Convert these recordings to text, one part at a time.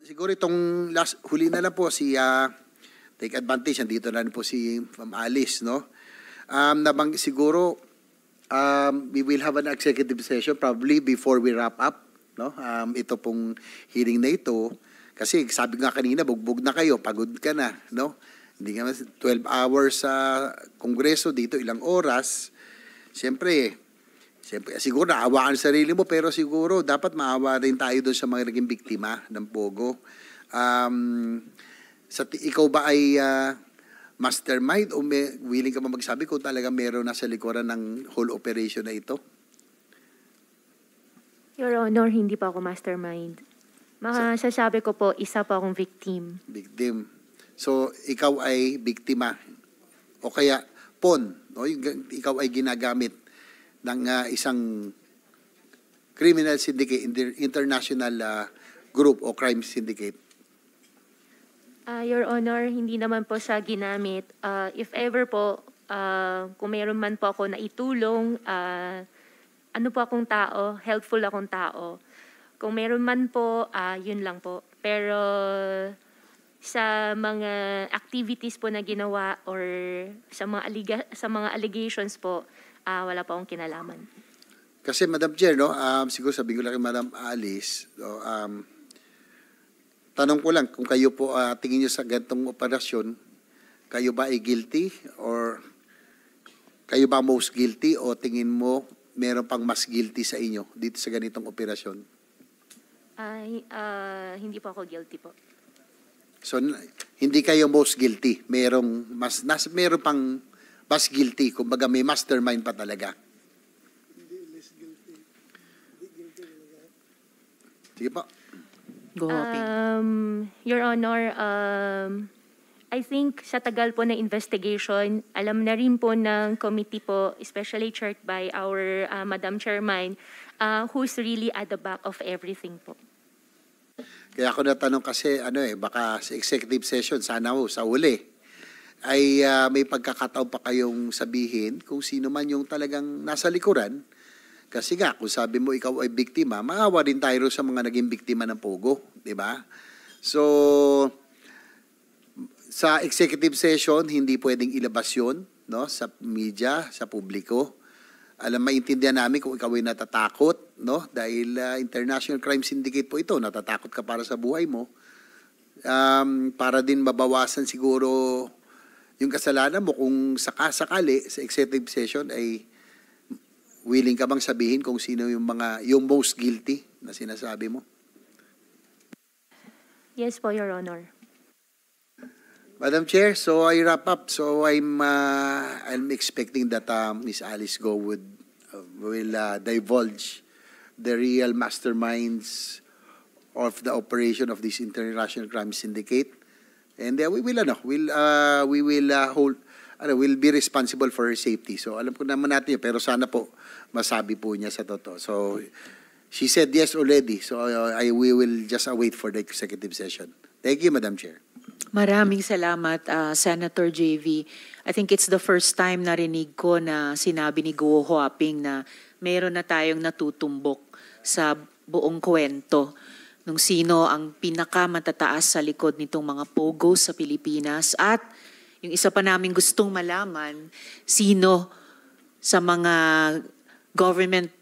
Siguro itong huli na lang po si take advantage, nandito na rin po si Ma'am Alice, no? Siguro we will have an executive session probably before we wrap up, no? Ito pong hearing na ito, kasi sabi nga kanina, bugbog na kayo, pagod ka na, no? Hindi nga 12 hours sa Kongreso, dito ilang oras. Siyempre, siguro naawaan sa sarili mo, pero siguro dapat maawa rin tayo doon sa mga naging biktima ng Pogo. Ikaw ba ay mastermind o willing ka ba magsabi kung talaga meron nasa likuran ng whole operation na ito? Your Honor, hindi pa ako mastermind. Masasabi ko po, isa pa akong victim. Victim. So, ikaw ay biktima. O kaya, pawn. No? Ikaw ay ginagamit ng isang criminal syndicate, international group o crime syndicate. Your Honor, hindi naman po siya ginamit. If ever po, kung meron man po ako na itulong, ano po akong tao, helpful akong tao. Kung meron man po, yun lang po. Pero sa mga activities po na ginawa or sa mga allegations po, wala pa akong kinalaman. Kasi Madam Chair, no, siguro sabihin ko lang kay Madam Alice, no, tanong ko lang kung kayo po tingin nyo sa ganitong operasyon, kayo ba ay guilty or kayo ba most guilty o tingin mo meron pang mas guilty sa inyo dito sa ganitong operasyon? Hindi po ako guilty po. So, hindi kayo most guilty. Meron pang mas guilty. Kumbaga may mastermind pa talaga. Hindi less guilty. Hindi guilty talaga. Sige po. Go, Hopi. Your Honor, I think sa tagal po na investigation, alam na rin po ng committee po, especially chaired by our Madam Chairman, who's really at the back of everything po. Kaya ako natanong kasi, baka sa executive session, sana sa uli, ay may pagkakataon pa kayong sabihin kung sino man yung talagang nasa likuran. Kasi nga, kung sabi mo ikaw ay biktima, maawa din tayo sa mga naging biktima ng Pogo, di ba? So, sa executive session, hindi pwedeng ilabas yun, no? Sa media, sa publiko. Maintindihan namin kung ikaw ay natatakot, no? Dahil international crime syndicate po ito, natatakot ka para sa buhay mo. Para din mabawasan siguro yung kasalanan mo kung sakali sa executive session ay willing ka bang sabihin kung sino yung most guilty na sinasabi mo? Yes po, Your Honor. Madam Chair, so I wrap up. So I'm expecting that Ms. Alice Go will divulge the real masterminds of the operation of this international crime syndicate, and we'll be responsible for her safety. So alam ko naman natin yun, pero sana po masabi po niya sa totoo. So she said yes already. So we will just wait for the executive session. Thank you, Madam Chair. Maraming salamat, Senator JV. I think it's the first time narinig ko na sinabi ni Guo Huaping na mayroon na tayong natutumbok sa buong kwento nung sino ang pinakamatataas sa likod nitong mga Pogo sa Pilipinas. At yung isa pa namin gustong malaman, sino sa mga government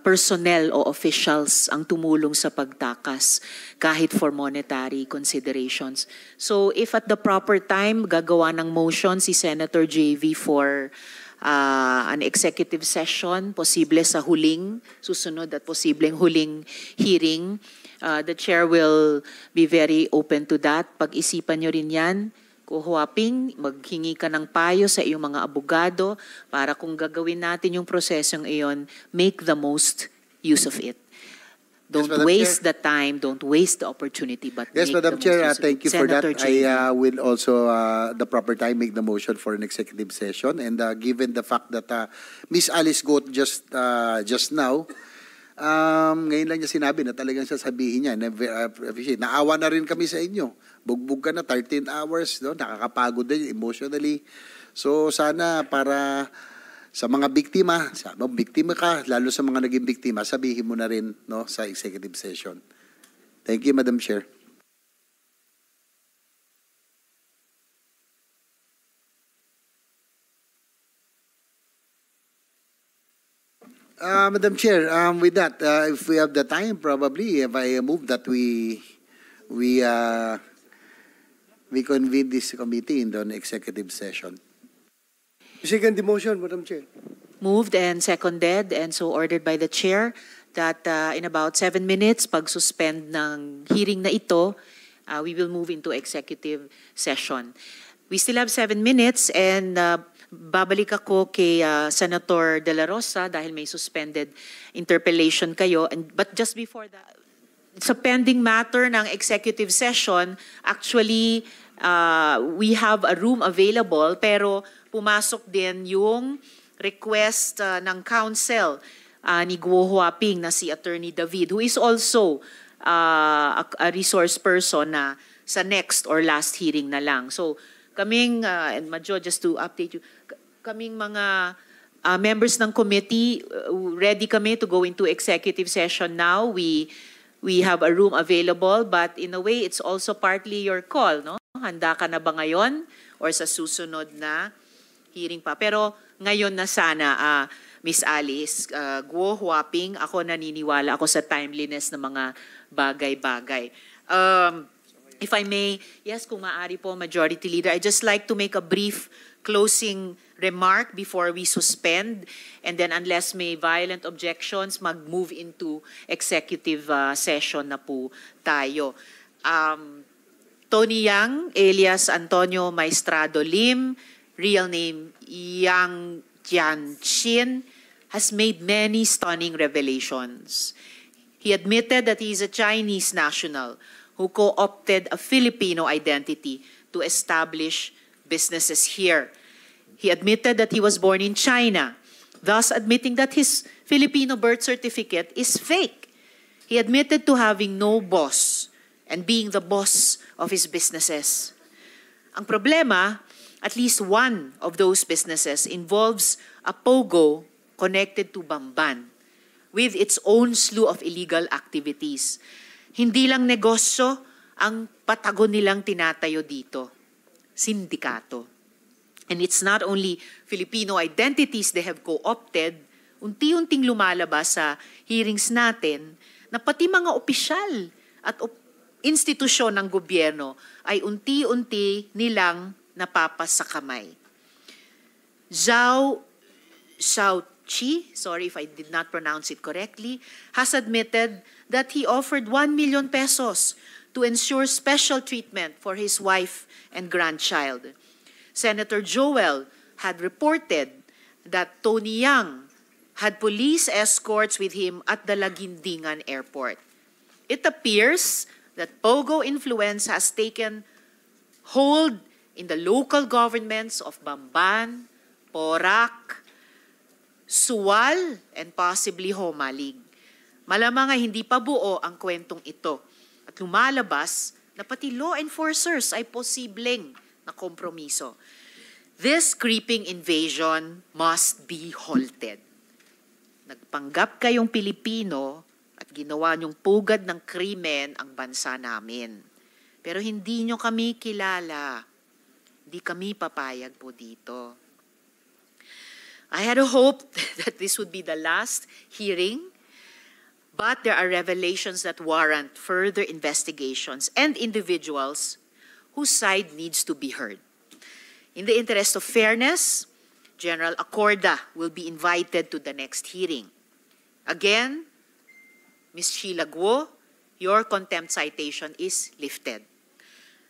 personnel o officials ang tumulong sa pagtakas kahit for monetary considerations. So if at the proper time gagawa ng motion si Senator JV for an executive session, posible sa susunod at posibleng huling hearing, the chair will be very open to that. Pag-isipan nyo rin yan. Huaping, maghingi ka ng payo sa iyong mga abogado para kung gagawin natin yung prosesong iyon, make the most use of it. Don't waste the time, don't waste the opportunity, but yes, make Madam the Chair, most use of it. thank you for that. Senator I will also, the proper time, make the motion for an executive session. And given the fact that Miss Alice Goat just now, ngayon lang niya sinabi na talagang sasabihin niya, naawa na rin kami sa inyo. Bugbog ka na, 13 hours, no? Nakakapagod din emotionally. So sana para sa mga biktima, biktima ka, lalo sa mga naging biktima, sabihin mo na rin, no, sa executive session. Thank you, Madam Chair. Madam Chair, with that, if we have the time, probably, if I move that we convene this committee in the executive session. Second the motion, Madam Chair. Moved and seconded and so ordered by the chair that in about 7 minutes, pag-suspend ng hearing na ito, we will move into executive session. We still have 7 minutes and babalik ako kay Senator De La Rosa dahil may suspended interpellation kayo. But just before that, sa pending matter ng executive session, actually, we have a room available pero pumasok din yung request ng counsel ni Guo Huaping na si Attorney David, who is also a resource person na sa next or last hearing na lang. So kaming, and Majo, just to update you, kaming mga members ng committee, ready kami to go into executive session now. We have a room available, but in a way, it's also partly your call, no? Handa ka na ba ngayon or sa susunod na hearing pa? Pero ngayon na sana, Miss Alice, Guo Huaping, ako naniniwala ako sa timeliness ng mga bagay-bagay. If I may, yes, kung maaari po, Majority Leader, I'd just like to make a brief closing remark before we suspend. And then unless may violent objections, mag-move into executive session na po tayo. Tony Yang, alias Antonio Maestrado Lim, real name Yang Jianqin, has made many stunning revelations. He admitted that he is a Chinese national who co-opted a Filipino identity to establish businesses here. He admitted that he was born in China, thus admitting that his Filipino birth certificate is fake. He admitted to having no boss and being the boss of his businesses. Ang problema, at least one of those businesses involves a POGO connected to Bamban with its own slew of illegal activities. Hindi lang negosyo ang patagon nilang tinatayo dito, sindikato. And it's not only Filipino identities they have co-opted, unti-unting lumalabas sa hearings natin na pati mga opisyal at institusyon ng gobyerno ay unti-unti nilang napapas sa kamay. Zhao Xiaoqi, sorry if I did not pronounce it correctly, has admitted that he offered 1 million pesos to ensure special treatment for his wife and grandchild. Senator Joel had reported that Tony Yang had police escorts with him at the Laguindingan Airport. It appears that POGO influence has taken hold in the local governments of Bamban, Porac, Sual, and possibly Homalig. Malamang ay hindi pa buo ang kwentong ito at lumalabas na pati law enforcers ay posibleng na kompromiso. This creeping invasion must be halted. Nagpanggap kayong Pilipino at ginawa niyong pugad ng krimen ang bansa namin. Pero hindi niyo kami kilala. Hindi kami papayag po dito. I had a hope that this would be the last hearing, but there are revelations that warrant further investigations and individuals whose side needs to be heard. In the interest of fairness, General Acorda will be invited to the next hearing. Again, Ms. Sheila Guo, your contempt citation is lifted.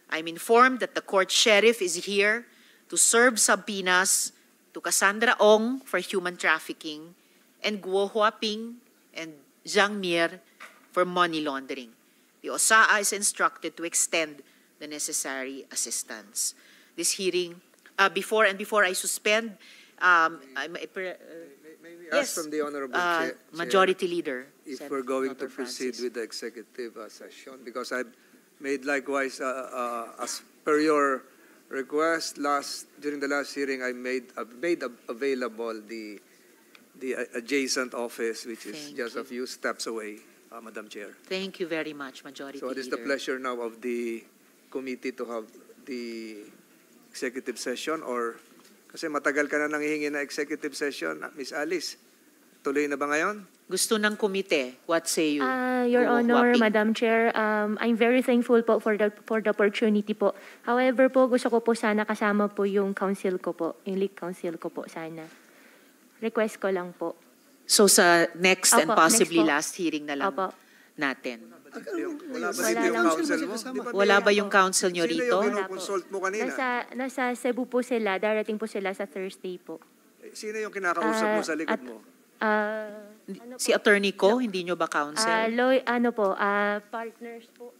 I'm informed that the court sheriff is here to serve subpoenas to Cassandra Ong for human trafficking and Guo Huaping and Zhang Mier for money laundering. The OSAA is instructed to extend the necessary assistance. This hearing, before I suspend, May we ask from the Honorable Chair, Majority Leader, if Senator we're going to Francis. proceed with the executive session, because I've made likewise, as per your request, during the last hearing, I've made available the adjacent office, which is Thank just you. a few steps away, Madam Chair. Thank you very much, Majority So it is Leader. the pleasure now of the committee to have the executive session, or kasi matagal ka na nanghihingi na executive session, Miss Alice. tuloy na ba ngayon? Gusto ng komite. What say you? Your Go Honor, Huaping? Madam Chair, I'm very thankful po for the opportunity po. However po, gusto ko po sana kasama po yung council ko po, yung league council ko po sana. Request ko lang po. So sa next and Opo, possibly next po. last hearing na lang Opo. natin. Wala ba Wala dito yung lang. council mo? Kasama. Di ba Wala may- ba yung council nyo Sino rito? yung Wala po. kinoconsult mo kanina? Nasa Cebu po sila, darating po sila sa Thursday po. Sino yung kinakausap mo sa likod At- mo? Ano Si attorney ko, hindi nyo ba council? partners po.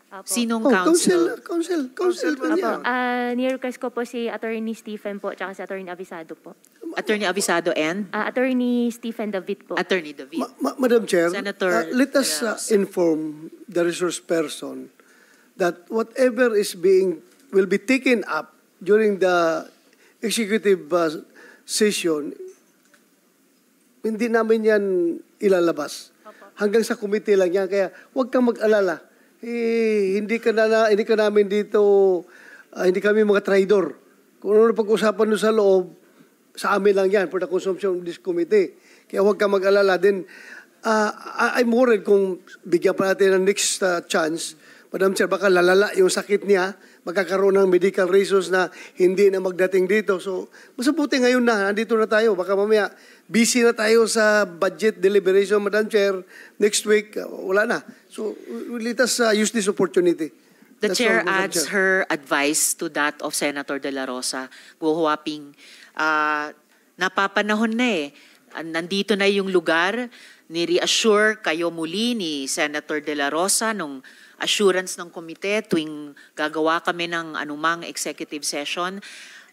Apo. Sinong Oh, council? council Council man ba yan. yan? Ni-request ko po si Attorney Stephen po, tsaka si Attorney Avisado po. Attorney Avisado and Attorney Stephen David po. Attorney David. Madam Chair, Senator let us Ramos. inform the resource person that whatever will be taken up during the executive session, hindi namin yan ilalabas. Hanggang sa committee lang yan. Kaya huwag kang mag-alala. Hindi namin dito, hindi kami mga traidor. Kung ano pag-usapan doon sa loob, sa amin lang yan for the consumption of this committee. Kaya huwag kang mag-alala. Then, I'm worried kung bigyan pa natin ng next chance, Madam Chair, baka lalala yung sakit niya, magkakaroon ng medical reasons na hindi na magdating dito. So, mas mabuti ngayon na, nandito na tayo. Baka mamaya, busy na tayo sa budget deliberation, Madam Chair. Next week, wala na. So, let us use this opportunity. The That's chair all, Madam adds Chair. her advice to that of Senator De La Rosa. Go Huaping, napapanahon na eh. Nandito na yung lugar, ni-reassure kayo muli ni Senator De La Rosa nung assurance ng komite tuwing gagawa kami ng anumang executive session.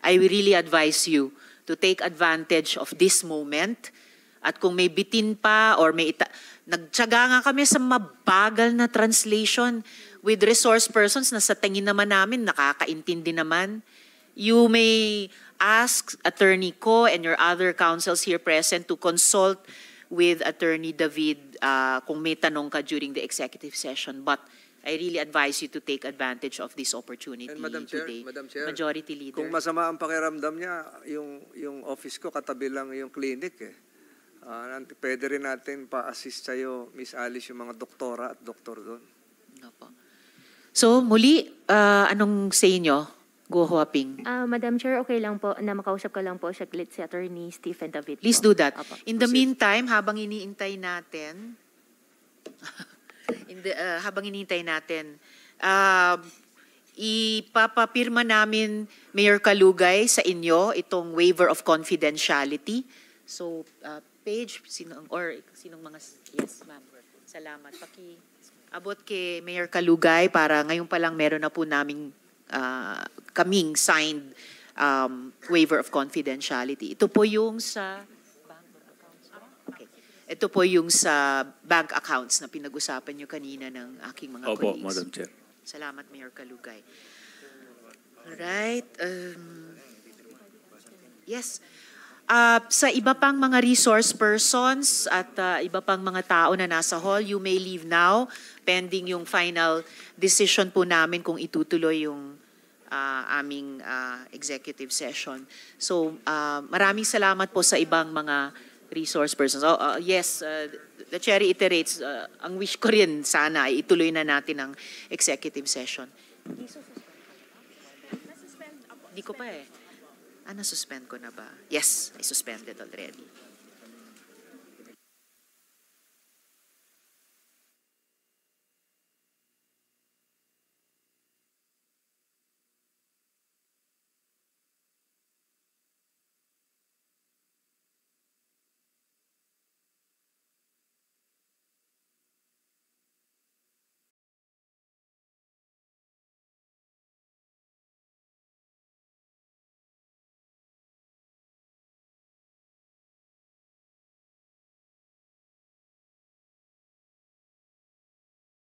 I will really advise you to take advantage of this moment. At kung may bitin pa or nagtyaga nga kami sa mabagal na translation with resource persons na sa tingin naman namin nakakaintindi naman. You may ask Attorney Ko and your other counsels here present to consult with Attorney David kung may tanong ka during the executive session. But I really advise you to take advantage of this opportunity And Madam Chair, today. Madam Chair, Majority Leader. Kung masama ang pakiramdam niya, yung office ko katabi lang yung clinic eh. Pwede rin natin pa-assist sa'yo, Miss Alice, yung mga doktora at doktor doon. Opo. So muli, anong say nyo? Go Huaping. Madam Chair, okay lang po na makausap ka lang po saglit si Attorney Stephen David po. Please do that. Apo. In the meantime, habang iniintay natin, ipapapirma namin, Mayor Kalugay, sa inyo itong waiver of confidentiality. So, Paige, sinong mga, yes ma'am, salamat. Abot kay Mayor Kalugay para ngayon pa lang meron na po naming kaming signed waiver of confidentiality. Ito po yung sa okay. Ito po yung sa bank accounts na pinag-usapan nyo kanina ng aking mga Opo, colleagues. Madam Chair. Salamat, Mayor Kalugay. Alright. Yes. Sa iba pang mga resource persons at iba pang mga tao na nasa hall, you may leave now pending yung final decision po namin kung itutuloy yung aming executive session. So, maraming salamat po sa ibang mga resource persons. Yes, the chair reiterates, ang wish ko rin sana ay ituloy na natin ang executive session. Hindi ko pa eh. Nasuspend ko na ba? Yes, I suspended already.